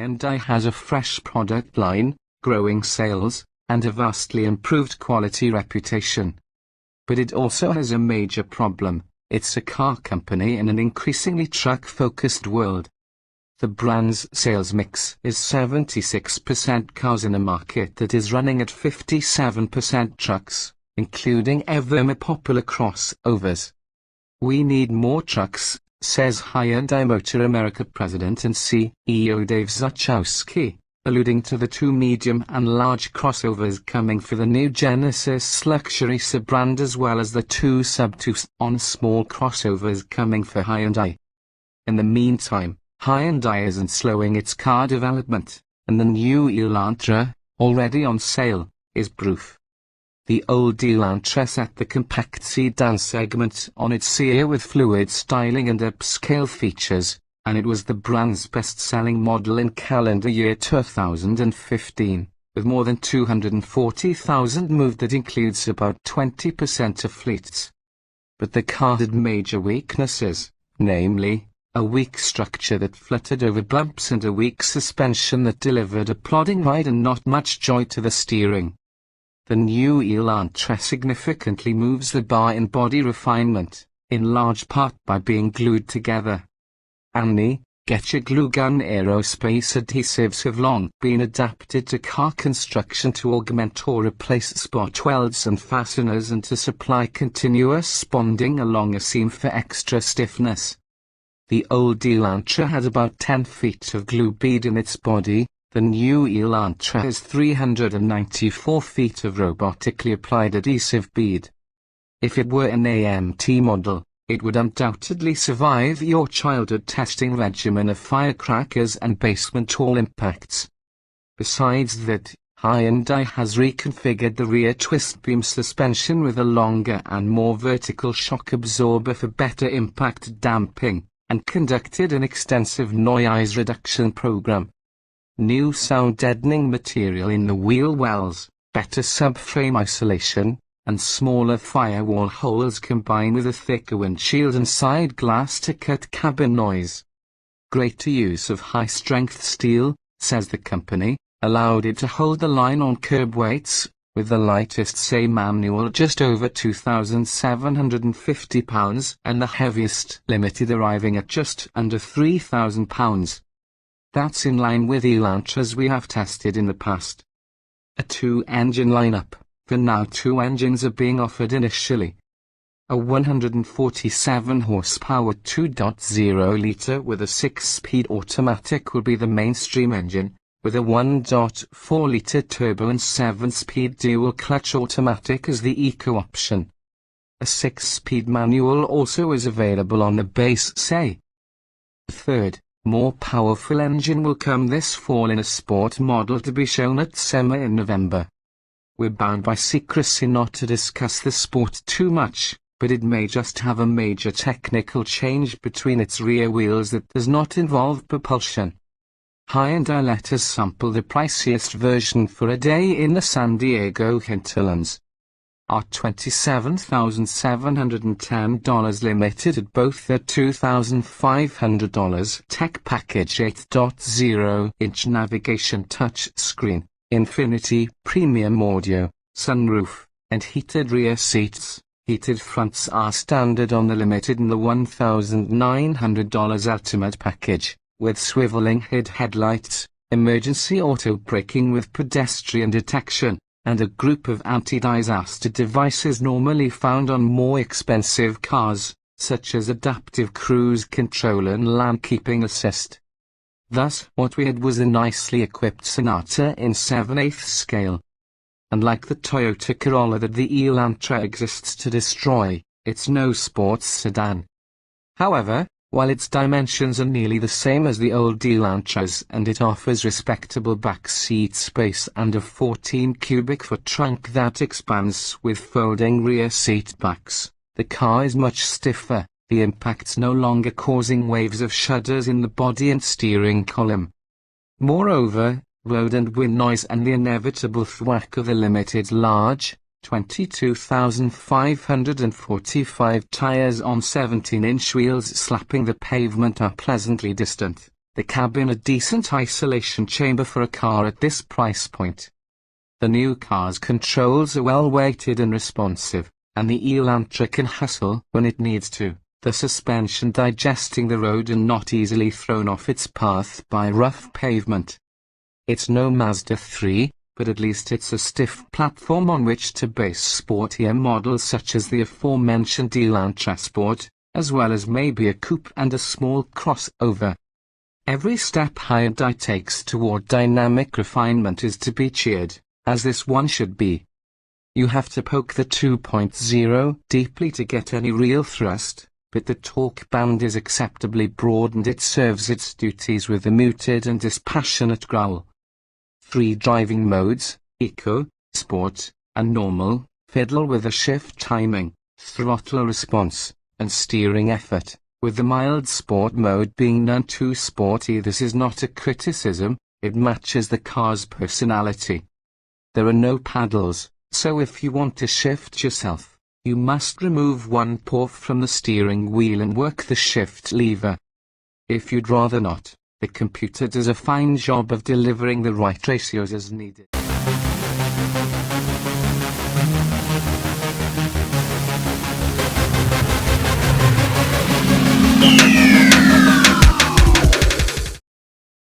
Hyundai has a fresh product line, growing sales, and a vastly improved quality reputation. But it also has a major problem: it's a car company in an increasingly truck-focused world. The brand's sales mix is 76% cars in a market that is running at 57% trucks, including ever more popular crossovers. "We need more trucks," says Hyundai Motor America President and CEO Dave Zachowski, alluding to the two medium and large crossovers coming for the new Genesis luxury sub-brand, as well as the two sub-2-ton small crossovers coming for Hyundai. In the meantime, Hyundai isn't slowing its car development, and the new Elantra, already on sale, is proof. The old Elantra set the compact sedan segment on its ear with fluid styling and upscale features, and it was the brand's best-selling model in calendar year 2015, with more than 240,000 moved. That includes about 20% of fleets. But the car had major weaknesses, namely, a weak structure that fluttered over bumps and a weak suspension that delivered a plodding ride and not much joy to the steering. The new Elantra significantly moves the bar in body refinement, in large part by being glued together. Get your glue gun aerospace adhesives have long been adapted to car construction to augment or replace spot welds and fasteners and to supply continuous bonding along a seam for extra stiffness. The old Elantra had about 10 feet of glue bead in its body. The new Elantra has 394 feet of robotically applied adhesive bead. If it were an AMT model, it would undoubtedly survive your childhood testing regimen of firecrackers and basement wall impacts. Besides that, Hyundai has reconfigured the rear twist beam suspension with a longer and more vertical shock absorber for better impact damping, and conducted an extensive noise reduction program. New sound deadening material in the wheel wells, better subframe isolation, and smaller firewall holes combine with a thicker windshield and side glass to cut cabin noise. Greater use of high-strength steel, says the company, allowed it to hold the line on curb weights, with the lightest manual just over 2,750 pounds and the heaviest limited arriving at just under 3,000 pounds. That's in line with Elantras we have tested in the past. A two-engine lineup. For now, two engines are being offered initially. A 147 horsepower 2.0-litre with a 6-speed automatic will be the mainstream engine, with a 1.4-litre turbo and 7-speed dual-clutch automatic as the eco option. A 6-speed manual also is available on the base A. Third, more powerful engine will come this fall in a sport model to be shown at SEMA in November. We're bound by secrecy not to discuss the sport too much, but it may just have a major technical change between its rear wheels that does not involve propulsion. Hyundai let us sample the priciest version for a day in the San Diego hinterlands. Our $27,710 limited at both their $2,500 tech package 8.0-inch navigation touchscreen, Infinity Premium Audio, sunroof, and heated rear seats. Heated fronts are standard on the limited and the $1,900 Ultimate package, with swiveling headlights, emergency auto braking with pedestrian detection, and a group of anti-disaster devices normally found on more expensive cars, such as adaptive cruise control and lane keeping assist. Thus, what we had was a nicely equipped Sonata in 7/8 scale. Unlike the Toyota Corolla that the Elantra exists to destroy, it's no sports sedan. However, while its dimensions are nearly the same as the old Elantras and it offers respectable back seat space and a 14 cubic foot trunk that expands with folding rear seat backs, the car is much stiffer, the impacts no longer causing waves of shudders in the body and steering column. Moreover, road and wind noise and the inevitable thwack of the limited's large, 22,545 tires on 17-inch wheels slapping the pavement are pleasantly distant. the cabin a decent isolation chamber for a car at this price point. The new car's controls are well weighted and responsive, and the Elantra can hustle when it needs to, the suspension digesting the road and not easily thrown off its path by rough pavement. It's no Mazda 3, but at least it's a stiff platform on which to base sportier models such as the aforementioned Elantra Sport, as well as maybe a coupe and a small crossover. Every step Hyundai takes toward dynamic refinement is to be cheered, as this one should be. You have to poke the 2.0 deeply to get any real thrust, but the torque band is acceptably broad and it serves its duties with a muted and dispassionate growl. 3 driving modes, Eco, Sport, and Normal, fiddle with the shift timing, throttle response, and steering effort, with the mild Sport mode being none too sporty. This is not a criticism, it matches the car's personality. There are no paddles, so if you want to shift yourself, you must remove one paw from the steering wheel and work the shift lever. If you'd rather not, the computer does a fine job of delivering the right ratios as needed.